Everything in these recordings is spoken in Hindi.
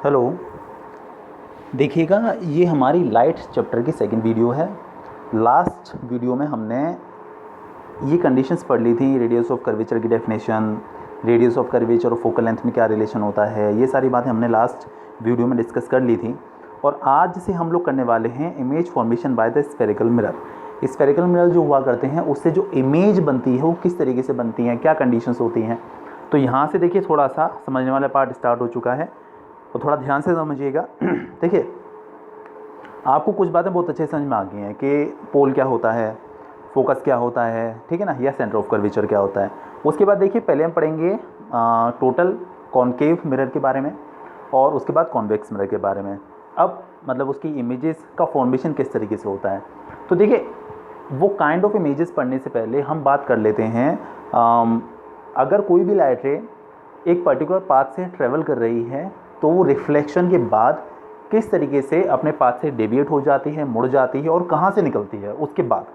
हेलो। देखिएगा, ये हमारी लाइट चैप्टर की सेकंड वीडियो है। लास्ट वीडियो में हमने ये कंडीशंस पढ़ ली थी, रेडियस ऑफ कर्वेचर की डेफिनेशन, रेडियस ऑफ कर्वेचर और फोकल लेंथ में क्या रिलेशन होता है, ये सारी बातें हमने लास्ट वीडियो में डिस्कस कर ली थी। और आज से हम लोग करने वाले हैं image formation by the spherical mirror. Spherical mirror जो हुआ करते हैं उससे जो इमेज बनती है वो किस तरीके से बनती हैं, क्या कंडीशंस होती हैं। तो यहाँ से देखिए थोड़ा सा समझने वाला पार्ट स्टार्ट हो चुका है, तो थोड़ा ध्यान से समझिएगा। देखिए, आपको कुछ बातें बहुत अच्छे से समझ में आ गई हैं कि पोल क्या होता है, फोकस क्या होता है, ठीक है ना, या सेंटर ऑफ कर्वेचर क्या होता है। उसके बाद देखिए पहले हम पढ़ेंगे टोटल कॉनकेव मिरर के बारे में और उसके बाद कॉन्वेक्स मिरर के बारे में। अब मतलब उसकी इमेजेस का फॉर्मेशन किस तरीके से होता है। तो देखिए, वो काइंड ऑफ इमेजेस पढ़ने से पहले हम बात कर लेते हैं, अगर कोई भी लाइट रे एक पर्टिकुलर पाथ से ट्रेवल कर रही है तो वो रिफ्लेक्शन के बाद किस तरीके से अपने पाथ से डेविएट हो जाती है, मुड़ जाती है और कहाँ से निकलती है उसके बाद,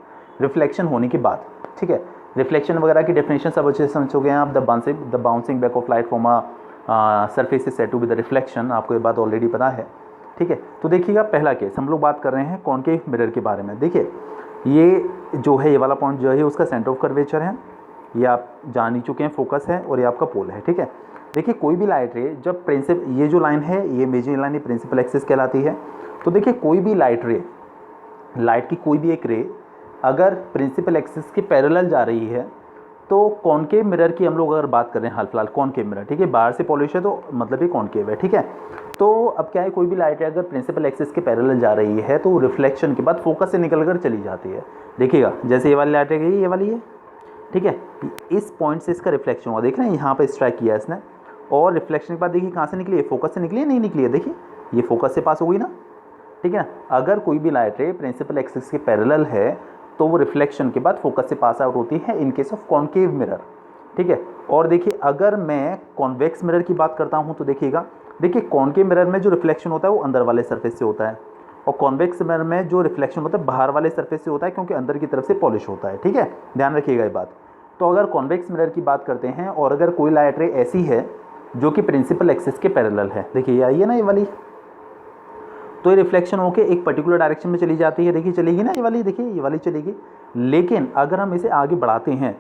रिफ्लेक्शन होने के बाद। ठीक है, रिफ्लेक्शन वगैरह की डेफिनेशन सब अच्छे से समझ हो गए हैं आप। The bouncing back of light from a surface is said to be the reflection, आपको ये बात ऑलरेडी पता है। ठीक है, तो देखिएगा पहला केस हम लोग बात कर रहे हैं कॉनकेव मिरर के बारे में। देखिए, ये जो है, ये वाला पॉइंट जो है उसका सेंटर ऑफ कर्वेचर है, ये आप जान ही चुके हैं, फोकस है, और ये आपका पोल है। ठीक है, देखिए कोई भी लाइट रे जब ये जो लाइन है, ये मेजर लाइन, ये प्रिंसिपल एक्सिस कहलाती है। तो देखिए कोई भी लाइट रे, लाइट की कोई भी एक रे अगर प्रिंसिपल एक्सिस के पैरेलल जा रही है तो कॉनकेव मिरर की हम लोग अगर बात कर रहे हैं, हाल फिलहाल कॉनकेव मिरर, ठीक है, बाहर से पॉलिश है तो मतलब ये कॉनकेव है। ठीक है, तो अब क्या है, कोई भी लाइट अगर प्रिंसिपल एक्सिस के पैरेलल जा रही है तो रिफ्लेक्शन के बाद फोकस से निकल कर चली जाती है। देखिएगा जैसे ये वाली लाइट है, ये वाली है, ठीक है, इस पॉइंट से इसका रिफ्लेक्शन हुआ, देख रहे हैं यहाँ पर स्ट्राइक किया इसने, और रिफ्लेक्शन के बाद देखिए कहाँ से निकली है, फोकस से निकली है, नहीं निकली है, देखिए ये फोकस से पास हो गई ना। ठीक है ना, अगर कोई भी लाइट रे प्रिंसिपल एक्सिस के पैरेलल है तो वो रिफ्लेक्शन के बाद फोकस से पास आउट होती है इन केस ऑफ कॉनकेव मिरर। ठीक है, और देखिए अगर मैं कॉन्वेक्स मिरर की बात करता हूँ तो देखिएगा, देखिए कॉनकेव मिरर में जो रिफ्लेक्शन होता है वो अंदर वाले सरफेस से होता है, और कॉन्वेक्स मिरर में जो रिफ्लेक्शन होता है बाहर वाले सरफेस से होता है, क्योंकि अंदर की तरफ से पॉलिश होता है। ठीक है, ध्यान रखिएगा ये बात। तो अगर कॉन्वेक्स मिरर की बात करते हैं और अगर कोई लाइट रे ऐसी है जो कि प्रिंसिपल एक्सिस के पैरेलल है, देखिए ये आई है ना ये वाली, तो ये रिफ्लेक्शन होके एक पर्टिकुलर डायरेक्शन में चली जाती है, देखिए चलेगी ना ये वाली, देखिए ये वाली चलेगी। लेकिन अगर हम इसे आगे बढ़ाते हैं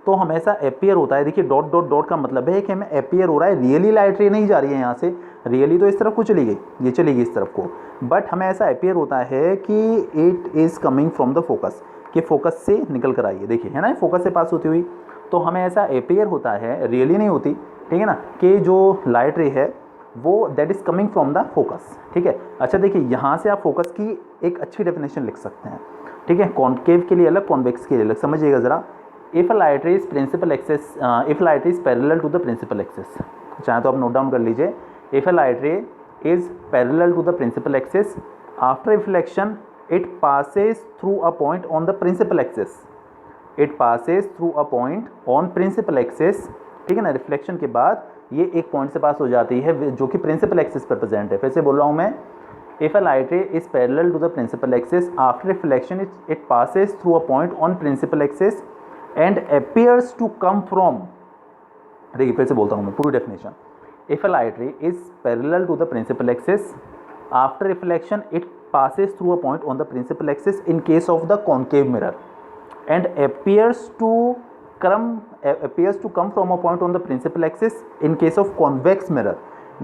तो हमेशा अपीयर होता है, देखिए डॉट डॉट डॉट का मतलब है कि हमें अपीयर हो रहा है, रियली लाइट रे नहीं जा रही है यहाँ से, रियली तो इस तरफ को चली गई, ये चलेगी इस तरफ को, बट हमें ऐसा अपीयर होता है कि it is coming from the focus, कि फोकस से निकल कर आई है, देखिए है ना, फोकस से पास होती हुई, तो हमें ऐसा अपीयर होता है, रियली नहीं होती। ठीक है ना, कि जो लाइट रे है वो that is coming from the focus. ठीक है, अच्छा देखिए यहाँ से आप फोकस की एक अच्छी डेफिनेशन लिख सकते हैं। ठीक है, कॉनकेव के लिए अलग, कॉन्वेक्स के लिए अलग, समझिएगा ज़रा। If light ray is principal axis, if light ray is parallel to the principal axis, चाहे तो आप नोट डाउन कर लीजिए, if a light ray is parallel to the principal axis, after reflection it passes through a point on the principal axis, it passes through a point on principal axis. ठीक है ना, रिफ्लेक्शन के बाद ये एक पॉइंट से पास हो जाती है जो कि प्रिंसिपल एक्सिस पर प्रेजेंट है। फिर से बोल रहा हूँ मैं, if a light ray is parallel to the principal axis, after reflection it passes through a point on principal axis and appears to come from, देखिए फिर से बोलता हूँ मैं पूरी definition, if a light ray is parallel to the principal axis, after reflection it passes through a point on the principal axis in case of the concave mirror and appears to come from a point on the principal axis in case of convex mirror.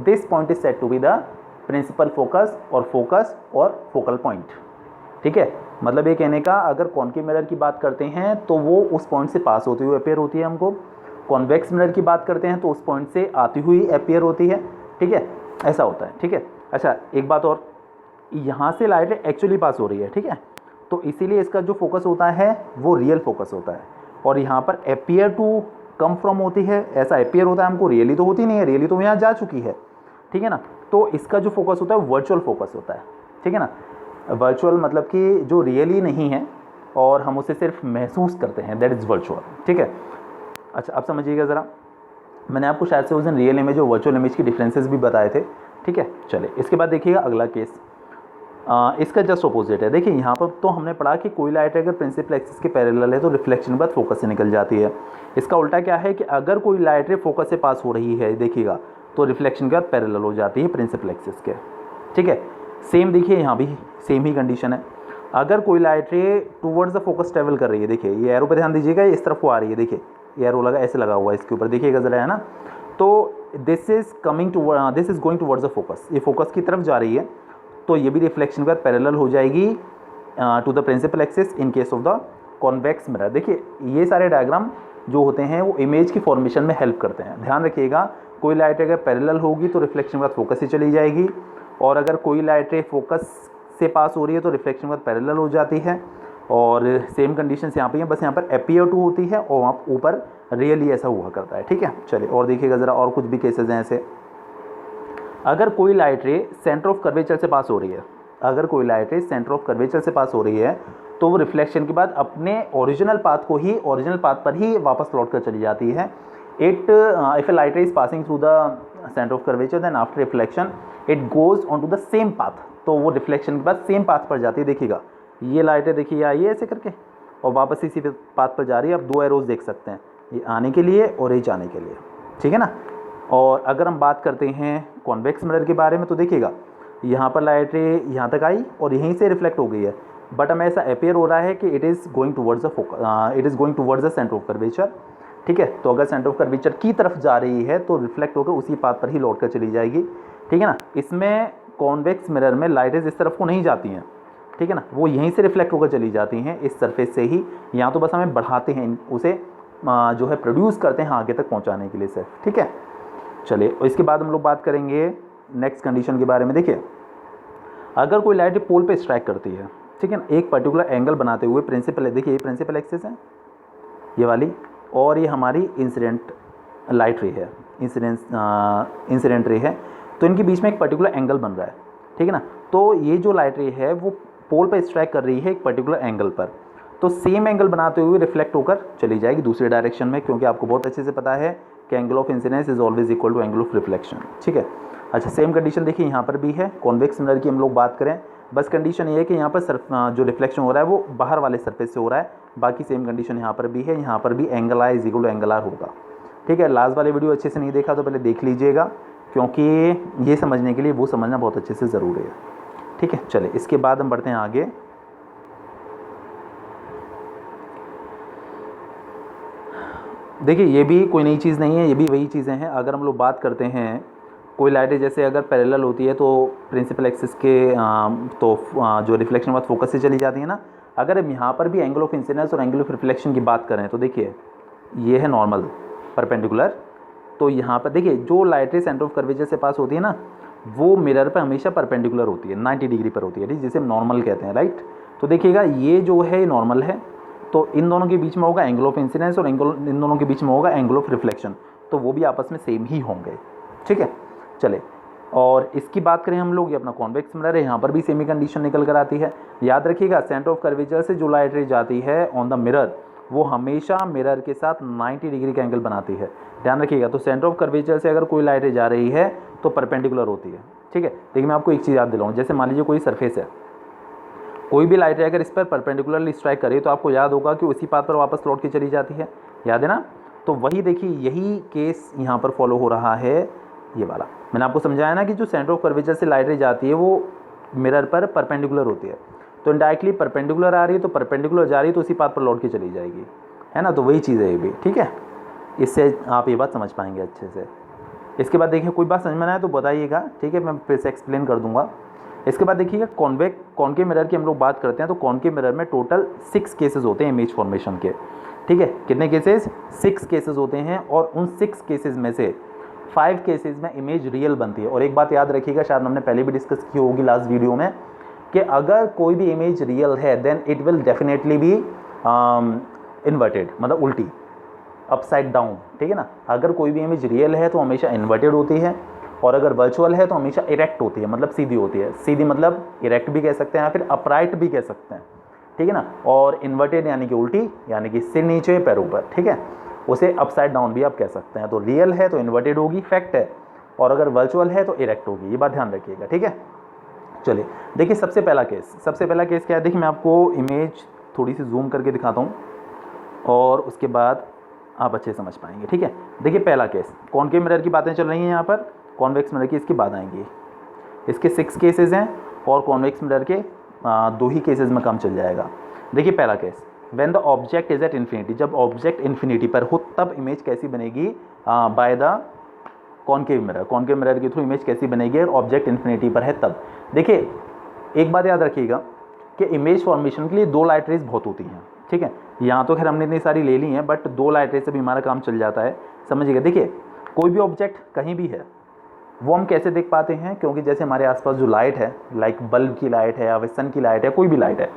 This point is said to be the principal focus और focus और focal point. ठीक है, मतलब ये कहने का, अगर कॉनकेव मिरर की बात करते हैं तो वो उस पॉइंट से पास होती हुई अपीयर होती है हमको, कॉन्वेक्स मिरर की बात करते हैं तो उस पॉइंट से आती हुई अपीयर होती है। ठीक है, ऐसा होता है। ठीक है, अच्छा एक बात और, यहाँ से लाइट एक्चुअली पास हो रही है, ठीक है, तो इसीलिए इसका जो फोकस होता है वो रियल फोकस होता है, और यहाँ पर अपीयर टू कम फ्रॉम होती है, ऐसा अपीयर होता है हमको, रियली तो होती नहीं है, रियली तो यहाँ जा चुकी है। ठीक है ना, तो इसका जो फोकस होता है वर्चुअल फोकस होता है। ठीक है ना, वर्चुअल मतलब कि जो रियली नहीं है और हम उसे सिर्फ महसूस करते हैं, दैट इज़ वर्चुअल। ठीक है, अच्छा अब समझिएगा ज़रा, मैंने आपको शायद से उस दिन रियल इमेज और वर्चुअल इमेज की डिफरेंसेस भी बताए थे। ठीक है, चलिए इसके बाद देखिएगा अगला केस, इसका जस्ट अपोजिट है। देखिए यहाँ पर तो हमने पढ़ा कि कोई लाइट अगर प्रिंसिपल एक्सिस के पैरेलल है तो रिफ्लेक्शन के बाद फोकस से निकल जाती है। इसका उल्टा क्या है कि अगर कोई लाइट रे फोकस से पास हो रही है, देखिएगा तो रिफ्लेक्शन के बाद पैरेलल हो जाती है प्रिंसिपल एक्सिस के। ठीक है, सेम देखिए यहाँ भी सेम ही कंडीशन है। अगर कोई लाइट रे टूवर्ड्स द फोकस ट्रेवल कर रही है, देखिए ये एरो पे ध्यान दीजिएगा, इस तरफ को आ रही है, देखिए ये एरो लगा ऐसे लगा हुआ है इसके ऊपर, देखिएगा ज़रा, है ना। तो this is going towards the focus, ये फोकस की तरफ जा रही है, तो ये भी रिफ्लेक्शन के बाद पैरेलल हो जाएगी to the principal axis in case of the convex mirror. देखिए ये सारे डायग्राम जो होते हैं वो इमेज की फॉर्मेशन में हेल्प करते हैं। ध्यान रखिएगा, कोई लाइट अगर पैरेलल होगी तो रिफ्लेक्शन के बाद फोकस ही चली जाएगी, और अगर कोई लाइट रे फोकस से पास हो रही है तो रिफ्लेक्शन के बाद पैरेलल हो जाती है। और सेम कंडीशन यहाँ पे है, बस यहाँ पर अपीयर टू होती है और वहाँ ऊपर रियली ऐसा हुआ करता है। ठीक है, चलिए और देखिएगा ज़रा, और कुछ भी केसेस हैं ऐसे। अगर कोई लाइट रे सेंटर ऑफ कर्वेचर से पास हो रही है, अगर कोई लाइट रे सेंटर ऑफ कर्वेचर से पास हो रही है तो वो रिफ्लेक्शन के बाद अपने ओरिजिनल पाथ पर ही वापस लौट कर चली जाती है। If a light ray is passing through the centre of curvature then after reflection it goes on to the same path, तो वो रिफ्लेक्शन के बाद सेम पाथ पर जाती है। देखिएगा ये लाइटें देखिए आई है ऐसे करके और वापस इसी पाथ पर जा रही है। आप दो एरोज देख सकते हैं, ये आने के लिए और ये जाने के लिए। ठीक है ना। और अगर हम बात करते हैं कॉन्वेक्स मिरर के बारे में तो देखिएगा यहाँ पर लाइट रे यहाँ तक आई और यहीं से रिफ्लेक्ट हो गई है, बट हमें ऐसा अपेयर हो रहा है कि it is going towards the centre of curvature. ठीक है, तो अगर सेंटर ऑफ कर्वेचर की तरफ जा रही है तो रिफ्लेक्ट होकर उसी पाथ पर ही लौट कर चली जाएगी। ठीक है ना। इसमें कॉन्वेक्स मिरर में लाइटें इस तरफ को नहीं जाती हैं, ठीक है ना, वो यहीं से रिफ्लेक्ट होकर चली जाती हैं इस सरफेस से ही। यहाँ तो बस हमें बढ़ाते हैं उसे, जो है प्रोड्यूस करते हैं आगे तक पहुँचाने के लिए सिर्फ। ठीक है, चलिए और इसके बाद हम लोग बात करेंगे नेक्स्ट कंडीशन के बारे में। देखिए अगर कोई लाइट पोल पे स्ट्राइक करती है, ठीक है ना, एक पर्टिकुलर एंगल बनाते हुए, प्रिंसिपल, देखिए ये प्रिंसिपल एक्सिस है ये वाली, और ये हमारी इंसिडेंट लाइट रे है, इंसिडेंट रे है, तो इनके बीच में एक पर्टिकुलर एंगल बन रहा है। ठीक है ना, तो ये जो लाइट रे है वो पोल पर स्ट्राइक कर रही है एक पर्टिकुलर एंगल पर, तो सेम एंगल बनाते हुए रिफ्लेक्ट होकर चली जाएगी दूसरे डायरेक्शन में, क्योंकि आपको बहुत अच्छे से पता है कि angle of incidence is always equal to angle of reflection. ठीक है, अच्छा सेम कंडीशन देखिए यहाँ पर भी है। कॉन्वेक्स मिरर की हम लोग बात करें, बस कंडीशन ये है कि यहाँ पर जो रिफ्लेक्शन हो रहा है वो बाहर वाले सरफेस से हो रहा है, बाकी सेम कंडीशन यहाँ पर भी है। यहाँ पर भी angle I is equal to angle R होगा। ठीक है, लास्ट वाले वीडियो अच्छे से नहीं देखा तो पहले देख लीजिएगा, क्योंकि ये समझने के लिए वो समझना बहुत अच्छे से ज़रूरी है। ठीक है, चलिए इसके बाद हम बढ़ते हैं आगे। देखिए ये भी कोई नई चीज़ नहीं है, ये भी वही चीज़ें हैं। अगर हम लोग बात करते हैं कोई लाइटें जैसे अगर पैरेलल होती है तो प्रिंसिपल एक्सिस के जो रिफ्लेक्शन बाद फोकस से चली जाती है ना। अगर हम यहाँ पर भी एंगल ऑफ इंसिडेंस और एंगल ऑफ रिफ्लेक्शन की बात करें तो देखिए ये है नॉर्मल परपेंडिकुलर, तो यहाँ पर देखिए जो लाइटें सेंटर ऑफ कर्वेचर से पास होती है ना वो मिरर पर हमेशा परपेंडिकुलर होती है, 90 डिग्री पर होती है, ठीक, जिसे हम नॉर्मल कहते हैं, राइट। तो देखिएगा ये जो है नॉर्मल है, तो इन दोनों के बीच में होगा एंगल ऑफ इंसिडेंस और इन दोनों के बीच में होगा एंगल ऑफ रिफ्लेक्शन, तो वो भी आपस में सेम ही होंगे। ठीक है, चले और इसकी बात करें हम लोग, ये अपना कॉन्वेक्स मिरर है, यहाँ पर भी सेमी कंडीशन निकल कर आती है। याद रखिएगा सेंटर ऑफ कर्वेचर से जो लाइट रे जाती है ऑन द मिरर वो हमेशा मिरर के साथ 90 डिग्री का एंगल बनाती है, ध्यान रखिएगा। तो सेंटर ऑफ कर्वेचर से अगर कोई लाइट रे जा रही है तो परपेंडिकुलर होती है। ठीक है, देखिए मैं आपको एक चीज़ याद दिलाऊँ, जैसे मान लीजिए कोई सरफेस है, कोई भी लाइट रे अगर इस पर परपेंडिकुलरली स्ट्राइक करे तो आपको याद होगा कि उसी पाथ पर वापस लौट के चली जाती है, याद है ना। तो वही देखिए यही केस यहाँ पर फॉलो हो रहा है, ये वाला मैंने आपको समझाया ना कि जो सेंटर ऑफ कर्वेचर से लाइट रे जाती है वो मिरर पर परपेंडिकुलर होती है, तो इनडायरेक्टली परपेंडिकुलर आ रही है तो परपेंडिकुलर जा रही है तो उसी पाथ पर लौट के चली जाएगी, है ना। तो वही चीज़ है ये भी, ठीक है, इससे आप ये बात समझ पाएंगे अच्छे से। इसके बाद देखिए कोई बात समझ में ना आए तो बताइएगा, ठीक है, मैं फिर से एक्सप्लेन कर दूंगा। इसके बाद देखिएगा कॉन्केव मिरर की हम लोग बात करते हैं, तो कॉन्केव मिरर में टोटल 6 केसेस होते हैं इमेज फॉर्मेशन के। ठीक है, कितने केसेस? 6 केसेस होते हैं, और उन 6 केसेस में से 5 केसेस में इमेज रियल बनती है। और एक बात याद रखिएगा, शायद हमने पहले भी डिस्कस की होगी लास्ट वीडियो में, कि अगर कोई भी इमेज रियल है then it will definitely be inverted, मतलब उल्टी, अपसाइड डाउन। ठीक है ना, अगर कोई भी इमेज रियल है तो हमेशा इन्वर्टेड होती है, और अगर वर्चुअल है तो हमेशा इरेक्ट होती है, मतलब सीधी होती है। सीधी मतलब इरेक्ट भी कह सकते हैं या फिर अपराइट भी कह सकते हैं, ठीक है ना। और इन्वर्टेड यानी कि उल्टी, यानी कि सिर नीचे पैर ऊपर, ठीक है, उसे अपसाइड डाउन भी आप कह सकते हैं। तो रियल है तो इन्वर्टेड होगी, फैक्ट है, और अगर वर्चुअल है तो इरेक्ट होगी, ये बात ध्यान रखिएगा, ठीक है। चलिए देखिए सबसे पहला केस क्या है, देखिए मैं आपको इमेज थोड़ी सी जूम करके दिखाता हूँ और उसके बाद आप अच्छे समझ पाएंगे, ठीक है। देखिए पहला केस, कॉन्केव मिरर की बातें चल रही हैं यहाँ पर, कॉन्वेक्स मिरर की इसके बाद आएंगी। इसके 6 केसेस हैं और कॉन्वेक्स मिरर के 2 ही केसेस में काम चल जाएगा। देखिए पहला case, when the object is at infinity, जब ऑब्जेक्ट इन्फिनिटी पर हो तब इमेज कैसी बनेगी, by the concave mirror. Concave mirror के थ्रू इमेज कैसी बनेगी और ऑब्जेक्ट इन्फिनिटी पर है तब। देखिए एक बात याद रखिएगा कि इमेज फॉर्मेशन के लिए 2 लाइट रेज बहुत होती हैं, ठीक है। यहाँ तो खैर हमने इतनी सारी ले ली हैं, बट 2 लाइट रेज से भी हमारा काम चल जाता है, समझिएगा। देखिए कोई भी ऑब्जेक्ट कहीं भी है वो हम कैसे देख पाते हैं, क्योंकि जैसे हमारे आसपास जो लाइट है, लाइक बल्ब की लाइट है या फिर सन की लाइट है, कोई भी लाइट है,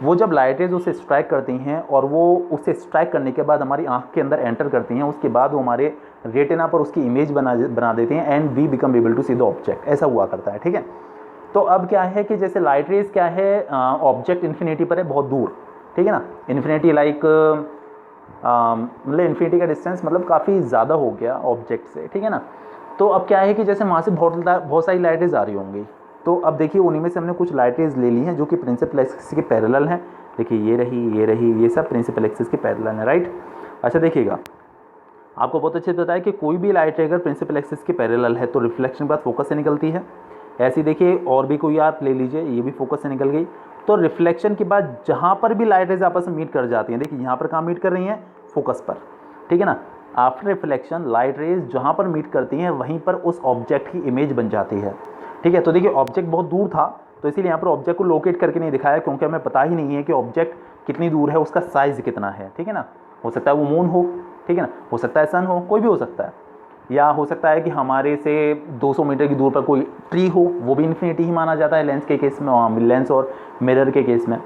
वो जब लाइट रेज उसे स्ट्राइक करती हैं और वो उसे स्ट्राइक करने के बाद हमारी आंख के अंदर एंटर करती हैं, उसके बाद वो हमारे रेटिना पर उसकी इमेज बना देती हैं and we become able to see the object, ऐसा हुआ करता है, ठीक है। तो अब क्या है कि जैसे लाइट रेज क्या है, ऑब्जेक्ट इन्फिनिटी पर है बहुत दूर, ठीक है ना। इन्फिनिटी लाइक मतलब इन्फिनिटी का डिस्टेंस मतलब काफ़ी ज़्यादा हो गया ऑब्जेक्ट से, ठीक है ना। तो अब क्या है कि जैसे वहाँ से बहुत सारी लाइट रेज आ रही होंगी, तो अब देखिए उन्हीं में से हमने कुछ लाइट रेज ले ली हैं जो कि प्रिंसिपल एक्सिस के पैरेलल हैं। देखिए ये रही, ये सब प्रिंसिपल एक्सिस के पैरेलल है, राइट। अच्छा देखिएगा, आपको बहुत अच्छे से पता है कि कोई भी लाइट रे अगर प्रिंसिपल एक्सिस के पैरेलल है तो रिफ्लेक्शन के बाद फोकस से निकलती है। ऐसी देखिए और भी कोई आप ले लीजिए, ये भी फोकस से निकल गई। तो रिफ्लेक्शन के बाद जहाँ पर भी लाइट रेज आपस में मीट कर जाती हैं, देखिए यहाँ पर कहाँ मीट कर रही हैं, फोकस पर, ठीक है ना। आफ्टर रिफ्लेक्शन लाइट रेज जहाँ पर मीट करती हैं वहीं पर उस ऑब्जेक्ट की इमेज बन जाती है, ठीक है। तो देखिए ऑब्जेक्ट बहुत दूर था, तो इसीलिए यहाँ पर ऑब्जेक्ट को लोकेट करके नहीं दिखाया, क्योंकि हमें पता ही नहीं है कि ऑब्जेक्ट कितनी दूर है, उसका साइज़ कितना है, ठीक है ना। हो सकता है वो मून हो, ठीक है ना, हो सकता है सन हो, कोई भी हो सकता है, या हो सकता है कि हमारे से 200 मीटर की दूर पर कोई ट्री हो, वो भी इन्फिनिटी ही माना जाता है लेंस के केस में, लेंस और मिरर के केस में।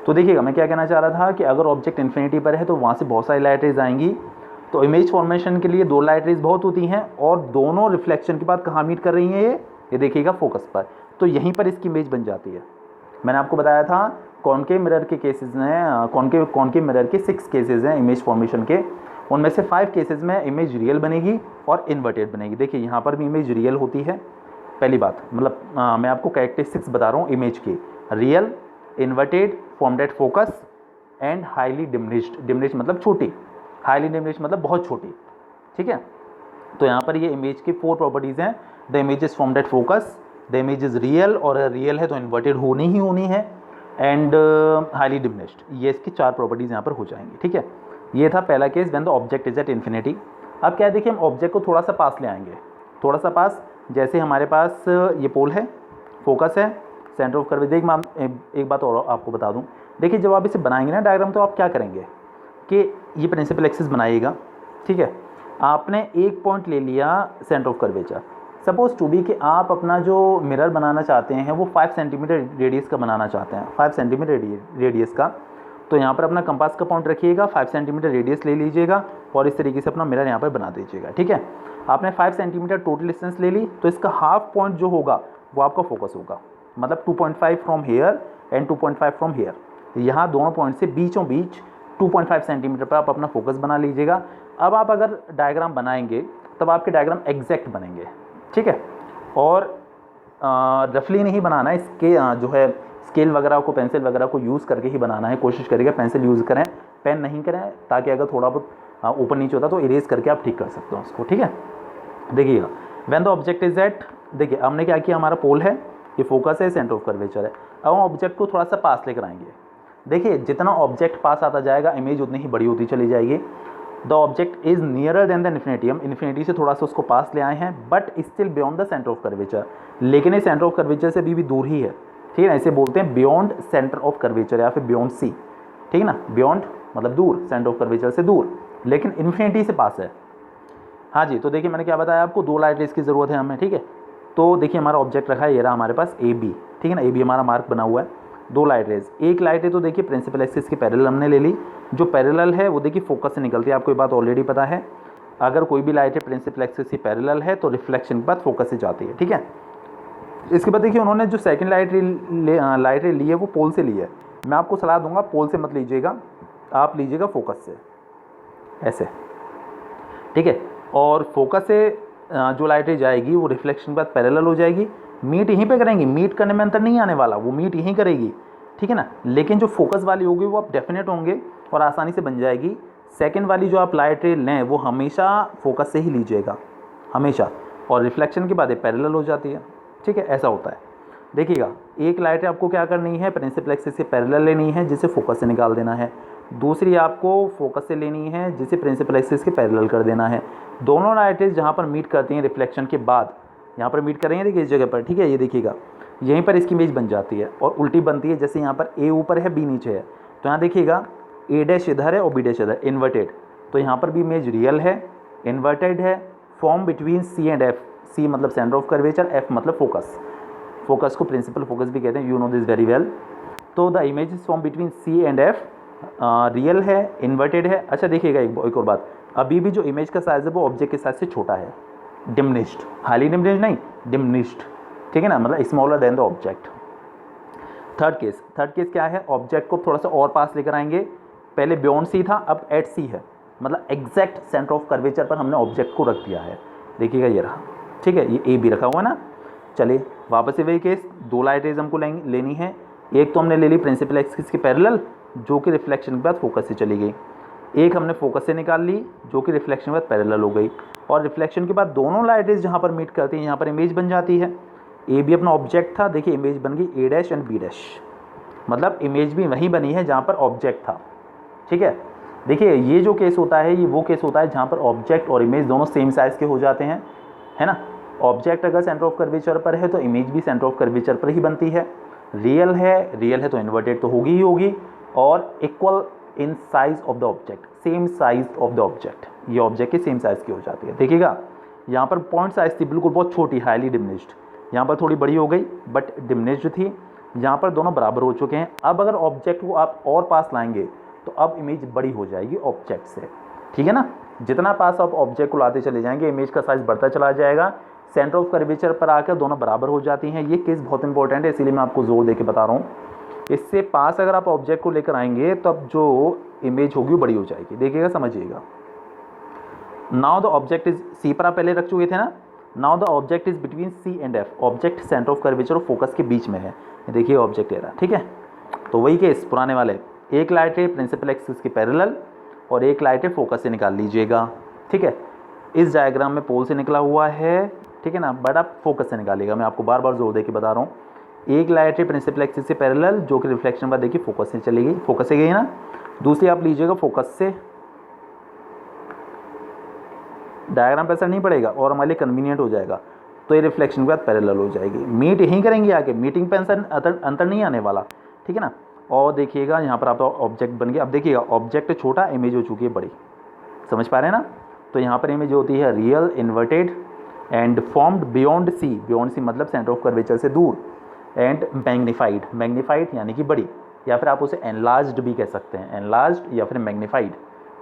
तो देखिएगा मैं क्या कहना चाह रहा था कि अगर ऑब्जेक्ट इन्फिनिटी पर है तो वहाँ से बहुत सारी लाइट रेज आएंगी, तो इमेज फॉर्मेशन के लिए 2 लाइट रेज बहुत होती हैं और दोनों रिफ्लेक्शन के बाद कहाँ मीट कर रही हैं, ये देखिएगा फोकस पर, तो यहीं पर इसकी इमेज बन जाती है। मैंने आपको बताया था कॉनकेव मिरर के केसेस हैं, कॉनकेव मिरर के 6 केसेस हैं इमेज फॉर्मेशन के, उनमें से 5 केसेस में इमेज रियल बनेगी और इन्वर्टेड बनेगी। देखिए यहाँ पर भी इमेज रियल होती है, पहली बात, मतलब मैं आपको कैरेक्टरिस्टिक्स बता रहा हूँ इमेज की, real, inverted, formed at focus and highly diminished. Diminished मतलब छोटी, हाईली डिमिनिश्ड मतलब बहुत छोटी, ठीक है। तो यहाँ पर ये इमेज की 4 प्रॉपर्टीज़ हैं। The image is formed at focus, the image is real, और रियल है तो इन्वर्टेड होनी ही होनी है, एंड हाईली डिमिनिश्ड। ये इसकी 4 प्रॉपर्टीज़ यहाँ पर हो जाएंगी, ठीक है। ये था पहला case, when the object is at infinity. अब क्या है, देखिए हम ऑब्जेक्ट को थोड़ा सा पास ले आएंगे, थोड़ा सा पास, जैसे हमारे पास ये पोल है, फोकस है, सेंटर ऑफ कर्वेचर। देख मैं एक बात और आपको बता दूं, देखिए जब आप इसे बनाएंगे ना डायग्राम, तो आप क्या करेंगे कि ये प्रिंसिपल एक्सिस बनाइएगा, ठीक है। आपने एक पॉइंट ले लिया centre of curvature, suppose to be कि आप अपना जो मिरर बनाना चाहते हैं वो 5 सेंटीमीटर रेडियस का बनाना चाहते हैं, 5 सेंटीमीटर रेडियस का। तो यहाँ पर अपना कंपास का पॉइंट रखिएगा, 5 सेंटीमीटर रेडियस ले लीजिएगा और इस तरीके से अपना मिरर यहाँ पर बना दीजिएगा, ठीक है। आपने 5 सेंटीमीटर टोटल डिस्टेंस ले ली, तो इसका हाफ पॉइंट जो होगा वो आपका फोकस होगा, मतलब 2.5 from here and 2.5 from here. यहाँ दोनों पॉइंट से बीचों बीच 2.5 सेंटीमीटर पर आप अपना फोकस बना लीजिएगा। अब आप अगर डायग्राम बनाएंगे तब आपके डायग्राम एग्जैक्ट बनेंगे, ठीक है। और रफली नहीं बनाना है, इसके जो है स्केल वगैरह को, पेंसिल वगैरह को यूज़ करके ही बनाना है। कोशिश करिएगा पेंसिल यूज़ करें, पेन नहीं करें, ताकि अगर थोड़ा बहुत ऊपर नीचे होता तो इरेज करके आप ठीक कर सकते हो उसको, ठीक है। देखिएगा when the object is at, देखिए हमने क्या किया, हमारा पोल है, ये फोकस है, सेंटर ऑफ कर्वेचर है। अब हम ऑब्जेक्ट को थोड़ा सा पास लेकर आएंगे। देखिए जितना ऑब्जेक्ट पास आता जाएगा इमेज उतनी ही बड़ी होती चली जाएगी। The object is nearer than the infinity, हम इन्फिनिटी से थोड़ा सा उसको पास ले आए हैं, but still beyond the centre of curvature, लेकिन ये सेंटर ऑफ कर्वेचर से भी दूर ही है, ठीक है। ऐसे बोलते हैं बियॉन्ड सेंटर ऑफ कर्वेचर या फिर बियॉन्ड सी, ठीक है ना। बियॉन्ड मतलब दूर, सेंटर ऑफ कर्वेचर से दूर, लेकिन इन्फिनिटी से पास है। हाँ जी, तो देखिए मैंने क्या बताया आपको, 2 लाइट रेज की ज़रूरत है हमें, ठीक है। तो देखिए हमारा ऑब्जेक्ट रखा है, ये रहा हमारे पास ए बी, ठीक है ना। ए बी हमारा मार्क बना हुआ है, 2 लाइट रेज, एक लाइट है तो देखिए प्रिंसिपल एक्सिस के पैरेलल हमने ले ली, जो पैरेलल है वो देखिए फोकस से निकलती है, आपको ये बात ऑलरेडी पता है। अगर कोई भी लाइट है प्रिंसिपल एक्सिस के पैरेलल है तो रिफ्लेक्शन के बाद फोकस से जाती है, ठीक है। इसके बाद देखिए उन्होंने जो सेकंड लाइट रे ली है वो पोल से ली है। मैं आपको सलाह दूंगा पोल से मत लीजिएगा, आप लीजिएगा फोकस से, ऐसे, ठीक है। और फोकस से जो लाइट रे जाएगी वो रिफ्लेक्शन के बाद पैरेलल हो जाएगी, मीट यहीं पे करेंगी, मीट करने में अंतर नहीं आने वाला, वो मीट यहीं करेगी, ठीक है ना। लेकिन जो फोकस वाली होगी वो आप डेफिनेट होंगे और आसानी से बन जाएगी। सेकंड वाली जो आप लाइट रे लें वो हमेशा फोकस से ही लीजिएगा, हमेशा। और रिफ्लेक्शन के बाद ये पैरेलल हो जाती है। ठीक है, ऐसा होता है। देखिएगा, एक लाइट आपको क्या करनी है, प्रिंसिपल एक्सिस से पैरेलल लेनी है जिसे फोकस से निकाल देना है। दूसरी आपको फोकस से लेनी है जिसे प्रिंसिपल एक्सिस के पैरेलल कर देना है। दोनों लाइटें जहाँ पर मीट करती हैं रिफ्लेक्शन के बाद, यहाँ पर मीट करेंगे, देखिए इस जगह पर। ठीक है, ये देखिएगा, यहीं पर इसकी इमेज बन जाती है और उल्टी बनती है। जैसे यहाँ पर ए ऊपर है, बी नीचे है, तो यहाँ देखिएगा ए डैश इधर है और बी डैश इधर, इन्वर्टेड। तो यहाँ पर भी इमेज रियल है, इन्वर्टेड है, form between C and F. C मतलब सेंटर ऑफ कर्वेचर, एफ मतलब फोकस। फोकस को प्रिंसिपल फोकस भी कहते हैं, you know this very well. तो the image is form between C and F, real है, इन्वर्टेड है। अच्छा देखिएगा एक और बात, अभी भी जो इमेज का साइज है वो ऑब्जेक्ट के साइज से छोटा है, डिमिनिश्ड, हाईली डिमिनिश्ड नहीं, डिमिनिश्ड। ठीक है ना, मतलब smaller than the object. Third case क्या है, ऑब्जेक्ट को थोड़ा सा और पास लेकर आएंगे। पहले बियॉन्ड सी था, अब एट सी है, मतलब एग्जैक्ट सेंटर ऑफ कर्वेचर पर हमने ऑब्जेक्ट को रख दिया है। देखिएगा ये रहा। ठीक है, ये ए भी रखा हुआ है ना। चलिए वापस से वही केस, दो लाइट रेज हमको लेनी है। एक तो हमने ले ली प्रिंसिपल एक्सिस के पैरेलल, जो कि रिफ्लेक्शन के बाद फोकस से चली गई। एक हमने फोकस से निकाल ली, जो कि रिफ्लेक्शन के बाद पैरेलल हो गई। और रिफ्लेक्शन के बाद दोनों लाइटें जहाँ पर मीट करती हैं, यहाँ पर इमेज बन जाती है। ए भी अपना ऑब्जेक्ट था, देखिए इमेज बन गई ए डैश एंड बी डैश, मतलब इमेज भी वहीं बनी है जहाँ पर ऑब्जेक्ट था। ठीक है, देखिए ये जो केस होता है, ये वो केस होता है जहाँ पर ऑब्जेक्ट और इमेज दोनों सेम साइज़ के हो जाते हैं, है ना। ऑब्जेक्ट अगर सेंटर ऑफ कर्वेचर पर है तो इमेज भी सेंटर ऑफ कर्वेचर पर ही बनती है। रियल है तो इन्वर्टेड तो होगी ही होगी, और equal in size of the object, same size of the object, ये ऑब्जेक्ट के सेम साइज की हो जाती है। देखिएगा यहाँ पर पॉइंट साइज थी बिल्कुल बहुत छोटी, हाईली डिमिनिश्ड, यहाँ पर थोड़ी बड़ी हो गई बट डिमिनिश्ड थी। यहाँ पर दोनों बराबर हो चुके हैं। अब अगर ऑब्जेक्ट को आप और पास लाएंगे तो अब इमेज बड़ी हो जाएगी ऑब्जेक्ट से। ठीक है ना, जितना पास आप ऑब्जेक्ट को लाते चले जाएंगे इमेज का साइज बढ़ता चला जाएगा। सेंटर ऑफ कर्वेचर पर आकर दोनों बराबर हो जाती हैं। ये केस बहुत इंपॉर्टेंट है, इसीलिए मैं आपको जोर दे के बता रहा हूँ। इससे पास अगर आप ऑब्जेक्ट को लेकर आएंगे तब जो इमेज होगी वो बड़ी हो जाएगी। देखिएगा, समझिएगा। Now the object is, C पर आप पहले रख चुके थे ना। Now the object is between C and F, object centre of curvature और फोकस के बीच में है। देखिए ऑब्जेक्ट एरा। ठीक है, तो वही केस पुराने वाले, एक लाइट है प्रिंसिपल एक्सिस के पैरेलल और एक लाइट है फोकस से निकाल लीजिएगा। ठीक है, इस डायग्राम में पोल से निकला हुआ है, ठीक है ना, बट आप फोकस से निकालिएगा। मैं आपको बार बार जोर दे के बता रहा हूँ। एक लाइट है प्रिंसिपल एक्सिस से पैरेलल, जो कि रिफ्लेक्शन बाद देखिए फोकस से चली गई, फोकस से गई ना। दूसरी आप लीजिएगा फोकस से, डायग्राम पे असर नहीं पड़ेगा और हमारे लिए कन्वीनियंट हो जाएगा। तो ये रिफ्लेक्शन के बाद पैरेलल हो जाएगी। मीट यहीं करेंगे आगे, मीटिंग पे अंतर नहीं आने वाला। ठीक है ना। और देखिएगा यहाँ पर आप ऑब्जेक्ट बन गया। अब देखिएगा ऑब्जेक्ट छोटा, इमेज हो चुकी है बड़ी, समझ पा रहे हैं ना। तो यहाँ पर इमेज होती है real, inverted and formed beyond C, beyond C मतलब सेंटर ऑफ कर्वेचर से दूर, एंड मैग्नीफाइड, मैग्नीफाइड यानी कि बड़ी, या फिर आप उसे एनलार्ज्ड भी कह सकते हैं, एनलार्ज्ड या फिर मैग्नीफाइड।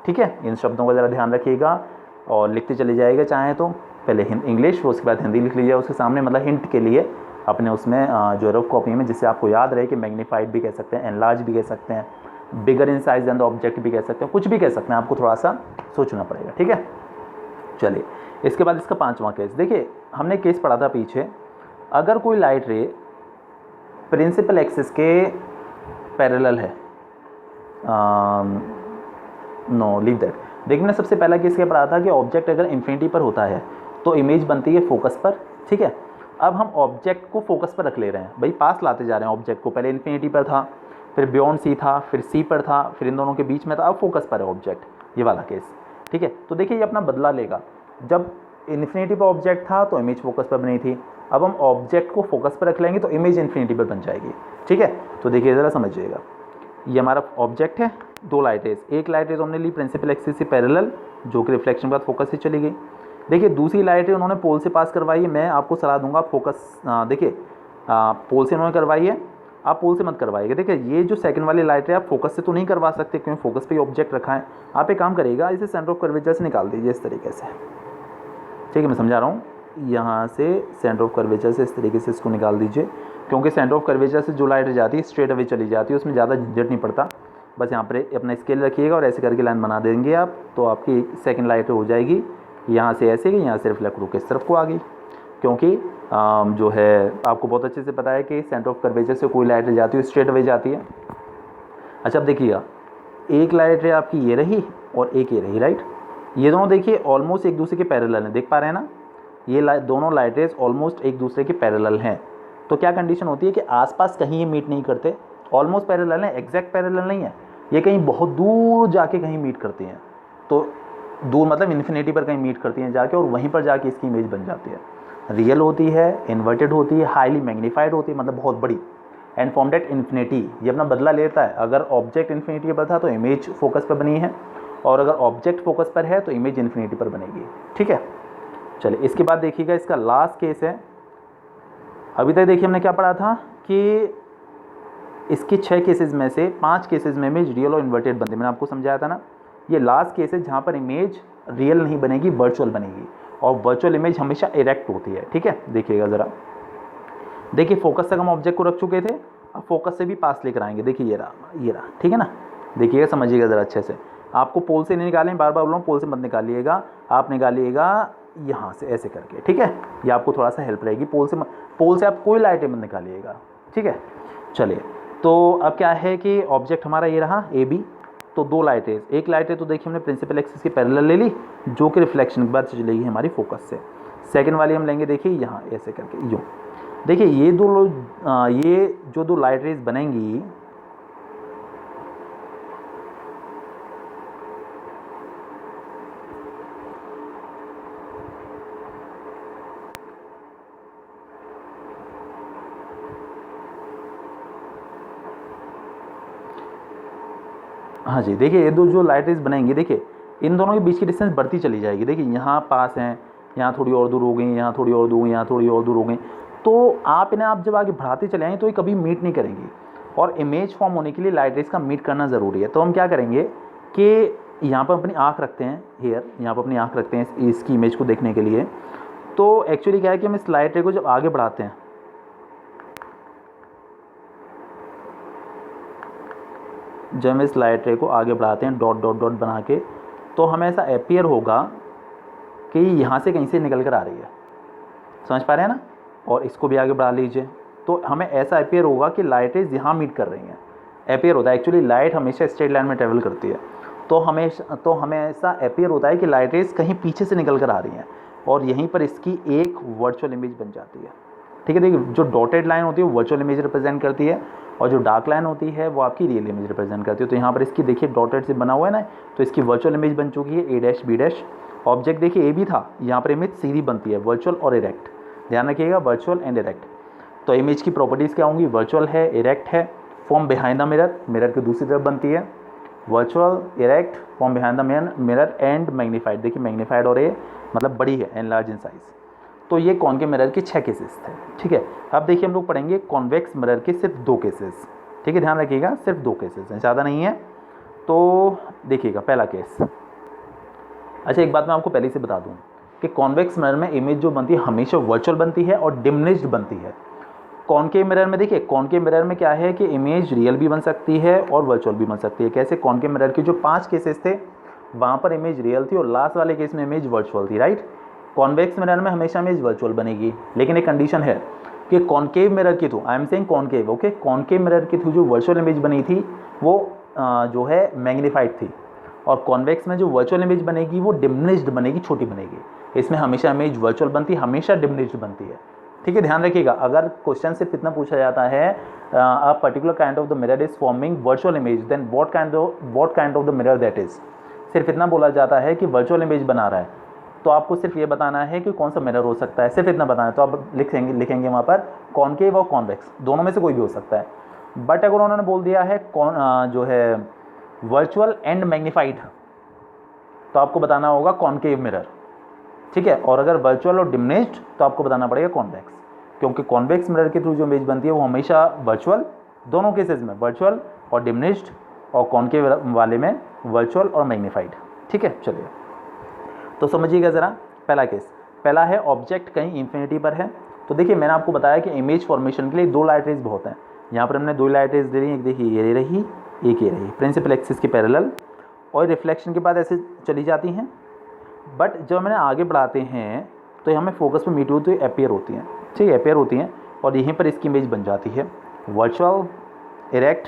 ठीक है, इन शब्दों का ज़रा ध्यान रखिएगा और लिखते चले जाएगा। चाहे तो पहले इंग्लिश उसके बाद हिंदी लिख लीजिए उसके सामने, मतलब हिंट के लिए अपने उसमें जो रफ कॉपी में, जिससे आपको याद रहे कि मैग्नीफाइड भी कह सकते हैं, एनलार्ज भी कह सकते हैं, bigger in size than the object भी कह सकते हैं, कुछ भी कह सकते हैं, आपको थोड़ा सा सोचना पड़ेगा। ठीक है, चलिए इसके बाद इसका पांचवा केस देखिए। हमने केस पढ़ा था पीछे, अगर कोई लाइट रे प्रिंसिपल एक्सिस के पैरेलल है, नो लीव दैट। देखिए मैंने सबसे पहला केस क्या पढ़ा था कि ऑब्जेक्ट अगर इन्फिनिटी पर होता है तो इमेज बनती है फोकस पर। ठीक है, अब हम ऑब्जेक्ट को फोकस पर रख ले रहे हैं, भाई पास लाते जा रहे हैं ऑब्जेक्ट को। पहले इन्फिनिटी पर था, फिर बियॉन्ड सी था, फिर सी पर था, फिर इन दोनों के बीच में था, अब फोकस पर है ऑब्जेक्ट, ये वाला केस। ठीक है, तो देखिए ये अपना बदला लेगा। जब इन्फिनिटी पर ऑब्जेक्ट था तो इमेज फोकस पर बनी थी, अब हम ऑब्जेक्ट को फोकस पर रख लेंगे तो इमेज इन्फिनिटी पर बन जाएगी। ठीक है, तो देखिए ज़रा समझिएगा, ये हमारा ऑब्जेक्ट है, दो लाइटें, एक लाइट है तो हमने ली प्रिंसिपल एक्सिस से पैरेलल, जो कि रिफ्लेक्शन के बाद फोकस से चली गई। देखिए दूसरी लाइट है उन्होंने पोल से पास करवाई है, मैं आपको सलाह दूंगा फोकस, देखिए पोल से उन्होंने करवाई है, आप पोल से मत करवाइएगा। देखिए ये जो सेकंड वाली लाइट है आप फोकस से तो नहीं करवा सकते क्योंकि फोकस पे ऑब्जेक्ट रखा है। आप एक काम करिएगा, इसे सेंटर ऑफ कर्वेचर से निकाल दीजिए इस तरीके से। ठीक है, मैं समझा रहा हूँ, यहाँ से सेंटर ऑफ कर्वेचर से इस तरीके से इसको निकाल दीजिए, क्योंकि सेंटर ऑफ कर्वेचर से जो लाइट जाती है स्ट्रेट अवे चली जाती है, उसमें ज़्यादा झंझट नहीं पड़ता। बस यहाँ पर अपना स्केल रखिएगा और ऐसे करके लाइन बना देंगे आप, तो आपकी सेकंड लाइट हो जाएगी यहाँ से ऐसे गई, यहाँ से रिफ्लेक्ट होकर इस तरफ को आ गई। क्योंकि जो है आपको बहुत अच्छे से पता है कि सेंटर ऑफ कर्वेचर से कोई लाइट जाती है स्ट्रेट अवे जाती है। अच्छा अब देखिएगा, एक लाइट है आपकी ये रही और एक ये रही, राइट। ये दोनों देखिए ऑलमोस्ट एक दूसरे के पैरेलल हैं, देख पा रहे हैं ना। ये दोनों लाइट रेज ऑलमोस्ट एक दूसरे के पैरेलल हैं। तो क्या कंडीशन होती है कि आसपास कहीं ये मीट नहीं करते, ऑलमोस्ट पैरेलल है, एग्जैक्ट पैरेलल नहीं है, ये कहीं बहुत दूर जाके कहीं मीट करती हैं। तो दूर मतलब इन्फिनिटी पर कहीं मीट करती हैं जाके, और वहीं पर जाके इसकी इमेज बन जाती है। रियल होती है, इन्वर्टेड होती है, हाईली मैग्नीफाइड होती है, मतलब बहुत बड़ी, एंड फॉर्म्ड एट इन्फिनिटी, ये अपना बदला लेता है। अगर ऑब्जेक्ट इन्फिनिटी पर था तो इमेज फोकस पर बनी है, और अगर ऑब्जेक्ट फोकस पर है तो इमेज इन्फिनिटी पर बनेगी। ठीक है, चलिए इसके बाद देखिएगा इसका लास्ट केस है। अभी तक देखिए हमने क्या पढ़ा था कि इसके 6 केसेस में से 5 केसेस में इमेज रियल और इन्वर्टेड बनती है, मैंने आपको समझाया था ना। ये लास्ट केस है जहाँ पर इमेज रियल नहीं बनेगी, वर्चुअल बनेगी, और वर्चुअल इमेज हमेशा इरेक्ट होती है। ठीक है, देखिएगा ज़रा, देखिए फोकस तक हम ऑब्जेक्ट को रख चुके थे, अब फोकस से भी पास लेकर आएंगे। देखिए ये रहा, ठीक है ना, देखिएगा समझिएगा ज़रा अच्छे से। आपको पोल से नहीं निकालें, बार बार बोल रहा हूँ, पोल से मत निकालिएगा, आप निकालिएगा यहाँ से ऐसे करके। ठीक है, ये आपको थोड़ा सा हेल्प रहेगी। पोल से आप कोई लाइटें मत निकालिएगा। ठीक है, चलिए तो अब क्या है कि ऑब्जेक्ट हमारा ये रहा ए बी, तो 2 लाइटें, एक लाइट है तो देखिए हमने प्रिंसिपल एक्सिस की पैरेलल ले ली, जो कि रिफ्लेक्शन के बाद चलेगी हमारी फोकस से। सेकंड वाली हम लेंगे, देखिए यहाँ ऐसे करके यूँ। देखिए ये जो 2 लाइट रेज बनेंगी, हाँ जी, देखिए ये 2 जो लाइट रेज बनेंगी, देखिए इन दोनों के बीच की डिस्टेंस बढ़ती चली जाएगी। देखिए यहाँ पास हैं, यहाँ थोड़ी और दूर हो गई, यहाँ थोड़ी और दूर, यहाँ थोड़ी और दूर हो गई। तो आप इन्हें आप जब आगे बढ़ाते चले आएंगे तो ये कभी मीट नहीं करेंगी, और इमेज फॉर्म होने के लिए लाइट रेज का मीट करना ज़रूरी है। तो हम क्या करेंगे कि यहाँ पर अपनी आँख रखते हैं, यहाँ पर अपनी आँख रखते हैं इसकी इमेज को देखने के लिए। तो एक्चुअली क्या है कि हम इस लाइट रे को जब आगे बढ़ाते हैं, जब हम इस लाइट रे को आगे बढ़ाते हैं डॉट डॉट डॉट बना के, तो हमें ऐसा अपीयर होगा कि यहाँ से कहीं से निकल कर आ रही है। समझ पा रहे हैं ना, और इसको भी आगे बढ़ा लीजिए, तो हमें ऐसा अपीयर होगा कि लाइट रेज यहाँ मीट कर रही हैं। अपीयर होता है, एक्चुअली लाइट हमेशा स्ट्रेट लाइन में ट्रेवल करती है, तो हमें ऐसा अपीयर होता है कि लाइट रेज कहीं पीछे से निकल कर आ रही हैं, और यहीं पर इसकी एक वर्चुअल इमेज बन जाती है। ठीक है, देखिए जो डॉटेड लाइन होती है वो वर्चुअल इमेज रिप्रेजेंट करती है, और जो डार्क लाइन होती है वो आपकी रियल इमेज रिप्रेजेंट करती है। तो यहाँ पर इसकी देखिए डॉटेड से बना हुआ है ना, तो इसकी वर्चुअल इमेज बन चुकी है ए डैश बी डैश। ऑब्जेक्ट देखिए ए बी था, यहाँ पर इमेज सीधी बनती है, वर्चुअल और इरेक्ट, ध्यान रखिएगा, वर्चुअल एंड इरेक्ट। तो इमेज की प्रॉपर्टीज़ क्या होंगी, वर्चुअल है, इरेक्ट है, form behind the mirror, mirror की दूसरी तरफ बनती है, virtual, erect, form behind the mirror and magnified. देखिए मैग्नीफाइड और ये मतलब बड़ी है, एंड लार्ज इन साइज। तो ये कॉनकेव मिरर के 6 केसेस थे। ठीक है, अब देखिए हम लोग पढ़ेंगे कॉन्वेक्स मिरर के सिर्फ 2 केसेस। ठीक है, ध्यान रखिएगा, सिर्फ 2 केसेस हैं, ज़्यादा नहीं है। तो देखिएगा पहला केस। अच्छा, एक बात मैं आपको पहले से बता दूं कि कॉन्वेक्स मिरर में इमेज जो बनती है हमेशा वर्चुअल बनती है और डिमिनिश्ड बनती है। कॉनकेव मिरर में देखिए, कॉनकेव मिरर में क्या है कि इमेज रियल भी बन सकती है और वर्चुअल भी बन सकती है। कैसे, कॉनकेव मिरर के जो 5 केसेस थे वहाँ पर इमेज रियल थी, और लास्ट वाले केस में इमेज वर्चुअल थी, राइट। कॉन्वेक्स मिरर में हमेशा इमेज वर्चुअल बनेगी, लेकिन एक कंडीशन है कि कॉनकेव मिरर के through, I am saying concave, okay, concave mirror के थ्रू जो वर्चुअल इमेज बनी थी वो जो है मैग्नीफाइड थी, और कॉन्वेक्स में जो वर्चुअल इमेज बनेगी वो डिमिनिश्ड बनेगी, छोटी बनेगी। इसमें हमेशा इमेज वर्चुअल बनती है, हमेशा डिमिनिश्ड बनती है। ठीक है, ध्यान रखिएगा, अगर क्वेश्चन सिर्फ इतना पूछा जाता है a particular kind of the mirror is forming virtual image, then what kind of the mirror that is, सिर्फ इतना बोला जाता है कि वर्चुअल इमेज बना रहा है, तो आपको सिर्फ ये बताना है कि कौन सा मिरर हो सकता है, सिर्फ इतना बताना है। तो आप लिखेंगे वहाँ पर कॉनकेव और कॉन्वेक्स, दोनों में से कोई भी हो सकता है। बट अगर उन्होंने बोल दिया है जो है वर्चुअल एंड मैग्नीफाइड, तो आपको बताना होगा कॉनकेव मिरर। ठीक है, और अगर वर्चुअल और डिमिनिश्ड तो आपको बताना पड़ेगा कॉन्वेक्स, क्योंकि कॉन्वेक्स मिरर के थ्रू जो इमेज बनती है वो हमेशा वर्चुअल, दोनों केसेस में वर्चुअल और डिमिनिश्ड, और कॉनकेव वाले में वर्चुअल और मैग्नीफाइड। ठीक है, चलिए तो समझिएगा ज़रा। पहला केस, पहला है ऑब्जेक्ट कहीं इन्फिनिटी पर है। तो देखिए मैंने आपको बताया कि इमेज फॉर्मेशन के लिए 2 लाइट रेज बहुत हैं। यहाँ पर हमने 2 लाइट रेज दे रही, एक देखिए ये रही, एक ये रही, प्रिंसिपल एक्सिस के पैरेलल, और रिफ्लेक्शन के बाद ऐसे चली जाती हैं। बट जब मैंने आगे बढ़ाते हैं तो हमें फोकस पे मीट होती है, अपीयर होती हैं। ठीक है, अपीयर होती हैं, और यहीं पर इसकी इमेज बन जाती है virtual, erect,